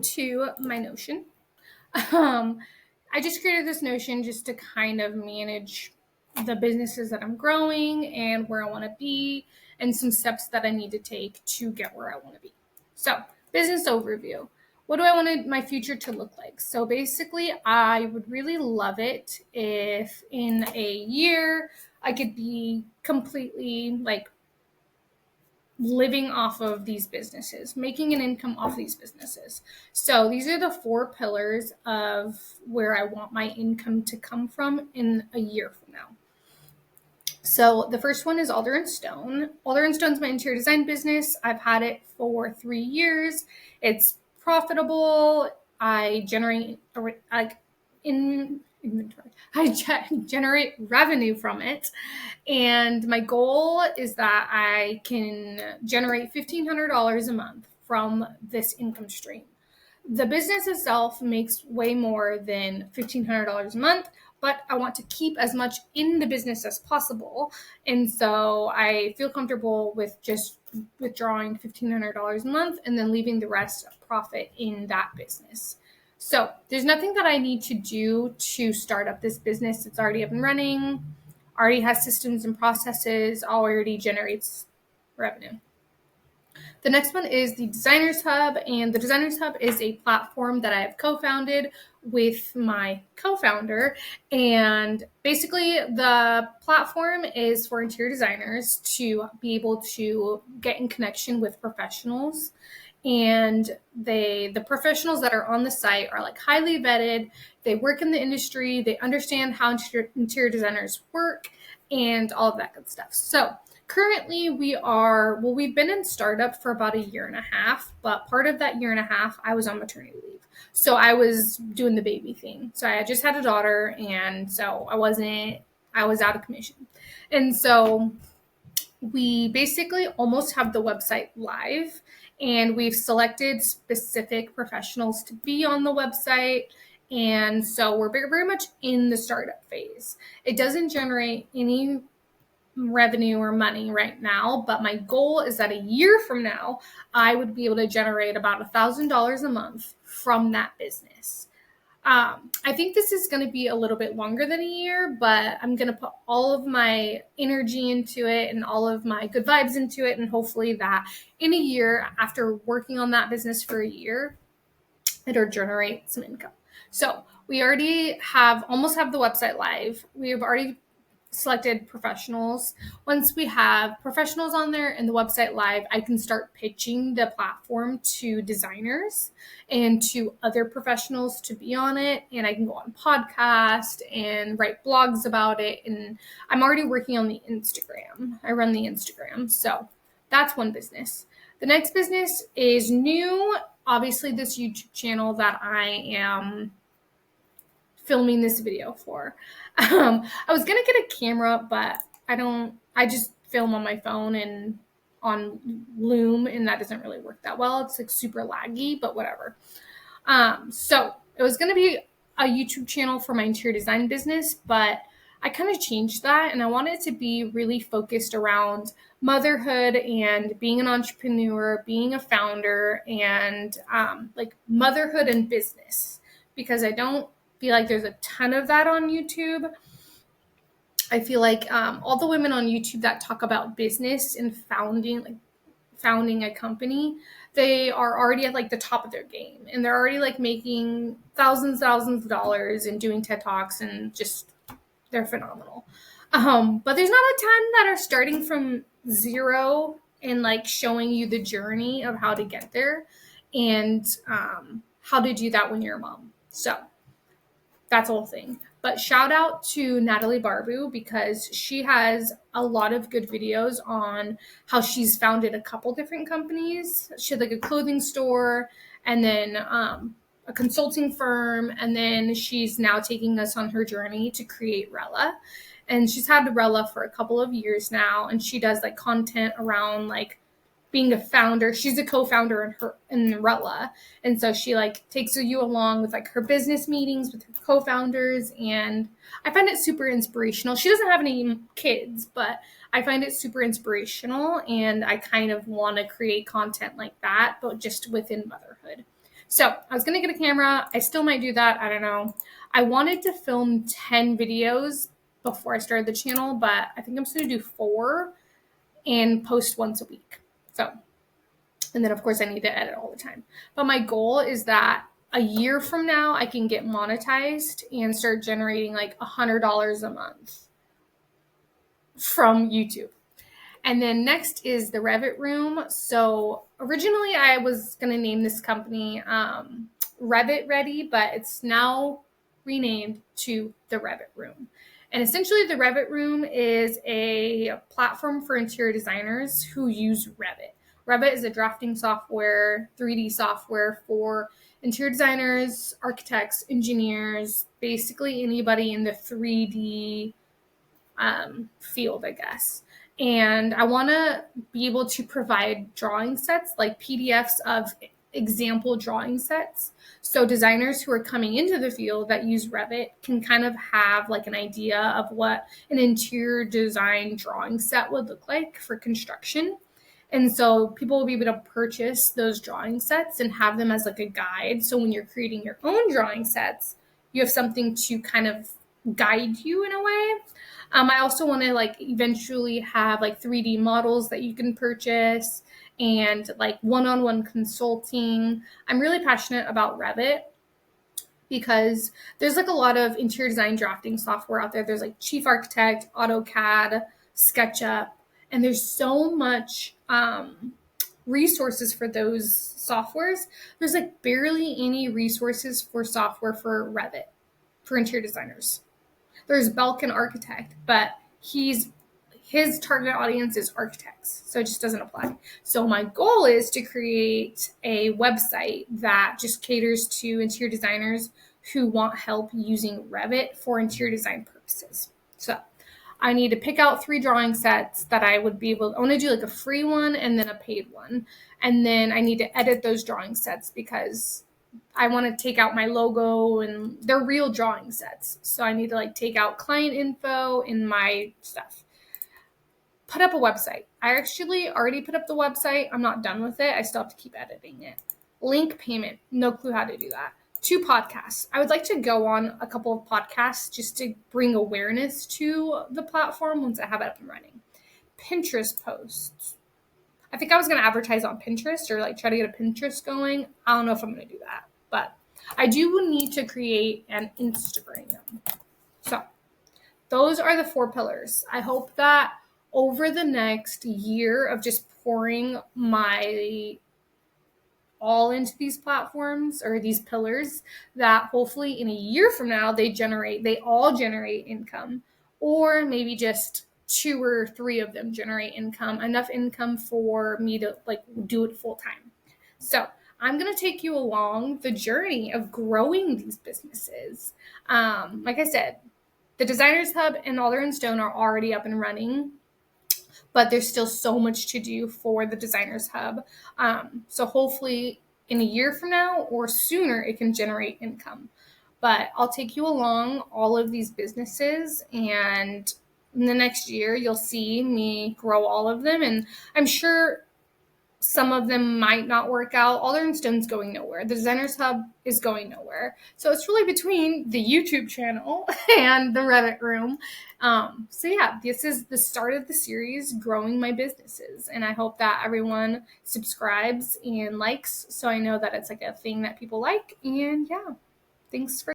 to my Notion. Um, I just created this Notion just to kind of manage the businesses that I'm growing and where I want to be and some steps that I need to take to get where I want to be. So, business overview. What do I want my future to look like? So, basically, I would really love it if in a year I could be completely like living off of these businesses, making an income off these businesses. So these are the four pillars of where I want my income to come from in a year from now. So the first one is Alder and Stone. Alder and Stone's my interior design business. I've had it for 3 years. It's profitable. I generate in inventory. I generate revenue from it. And my goal is that I can generate $1,500 a month from this income stream. The business itself makes way more than $1,500 a month, but I want to keep as much in the business as possible. And so I feel comfortable with just withdrawing $1,500 a month and then leaving the rest of profit in that business. So there's nothing that I need to do to start up this business. It's already up and running, already has systems and processes, already generates revenue. The next one is the Designers Hub, and the Designers Hub is a platform that I have co-founded with my co-founder. And basically, the platform is for interior designers to be able to get in connection with professionals. And the professionals that are on the site are like highly vetted. They work in the industry. They understand how interior designers work and all of that good stuff. So currently we've been in startup for about 1.5 years, but part of that 1.5 years, I was on maternity leave. So I was doing the baby thing. So I had just had a daughter, and so I was out of commission. And so we basically almost have the website live, and we've selected specific professionals to be on the website. And so we're very, very much in the startup phase. It doesn't generate any revenue or money right now, but my goal is that a year from now, I would be able to generate about $1,000 a month from that business. I think this is going to be a little bit longer than a year, but I'm going to put all of my energy into it and all of my good vibes into it. And hopefully that in a year, after working on that business for a year, it'll generate some income. So we already almost have the website live. We have already selected professionals. Once we have professionals on there and the website live, I can start pitching the platform to designers and to other professionals to be on it. And I can go on podcast and write blogs about it. And I'm already working on the Instagram. I run the Instagram. So that's one business. The next business is new. Obviously, this YouTube channel that I am filming this video for. I was gonna get a camera, but I just film on my phone and on Loom, and that doesn't really work that well. It's like super laggy, but whatever. So it was gonna be a YouTube channel for my interior design business, but I kind of changed that, and I want it to be really focused around motherhood and being an entrepreneur, being a founder, and like motherhood and business, because I don't feel like there's a ton of that on YouTube. I feel like all the women on YouTube that talk about business and founding a company, they are already at like the top of their game, and they're already like making thousands of dollars and doing TED Talks, and just they're phenomenal. But there's not a ton that are starting from zero and like showing you the journey of how to get there and how to do that when you're a mom. So that's the whole thing. But shout out to Natalie Barbu, because she has a lot of good videos on how she's founded a couple different companies. She had like a clothing store, and then a consulting firm, and then she's now taking us on her journey to create Rella. And she's had Rella for a couple of years now, and she does like content around like being a founder. She's a co-founder in Rella. And so she like takes you along with like her business meetings with her co-founders. And I find it super inspirational. She doesn't have any kids, but I find it super inspirational. And I kind of want to create content like that, but just within motherhood. So I was going to get a camera. I still might do that. I don't know. I wanted to film 10 videos before I started the channel, but I think I'm just going to do 4 and post once a week. So, and then of course I need to edit all the time. But my goal is that a year from now, I can get monetized and start generating like $100 a month from YouTube. And then next is the Revit Room. So originally I was going to name this company Revit Ready, but it's now renamed to the Revit Room. And essentially the Revit Room is a platform for interior designers who use Revit. Revit is a drafting software, 3D software for interior designers, architects, engineers, basically anybody in the 3D field, I guess. And I want to be able to provide drawing sets, like PDFs of example drawing sets. So designers who are coming into the field that use Revit can kind of have like an idea of what an interior design drawing set would look like for construction. And so people will be able to purchase those drawing sets and have them as like a guide. So when you're creating your own drawing sets, you have something to kind of guide you in a way. I also want to like eventually have like 3D models that you can purchase and like one-on-one consulting. I'm really passionate about Revit because there's like a lot of interior design drafting software out there. There's like Chief Architect, AutoCAD, SketchUp, and there's so much resources for those softwares. There's like barely any resources for software for Revit for interior designers. There's Belkin Architect, but his target audience is architects, so it just doesn't apply. So my goal is to create a website that just caters to interior designers who want help using Revit for interior design purposes. So I need to pick out 3 drawing sets that I would be able. I want to do like a free one and then a paid one, and then I need to edit those drawing sets because I want to take out my logo and they're real drawing sets. So I need to like take out client info and my stuff. Put up a website. I actually already put up the website. I'm not done with it. I still have to keep editing it. Link payment. No clue how to do that. 2 podcasts. I would like to go on a couple of podcasts just to bring awareness to the platform once I have it up and running. Pinterest posts. I think I was going to advertise on Pinterest or like try to get a Pinterest going. I don't know if I'm going to do that, but I do need to create an Instagram. So those are the 4 pillars. I hope that over the next year of just pouring my all into these platforms or these pillars, that hopefully in a year from now, they all generate income, or maybe just 2 or 3 of them generate income, enough income for me to like do it full time. So I'm going to take you along the journey of growing these businesses. Like I said, the Designers Hub and Alder and Stone are already up and running, but there's still so much to do for the Designers Hub. So hopefully in a year from now or sooner, it can generate income. But I'll take you along all of these businesses, and in the next year, you'll see me grow all of them. And I'm sure some of them might not work out. Alder and Stone's going nowhere. The Designers Hub is going nowhere. So it's really between the YouTube channel and the Revit Room. So yeah, this is the start of the series, growing my businesses. And I hope that everyone subscribes and likes, so I know that it's like a thing that people like. And yeah, thanks for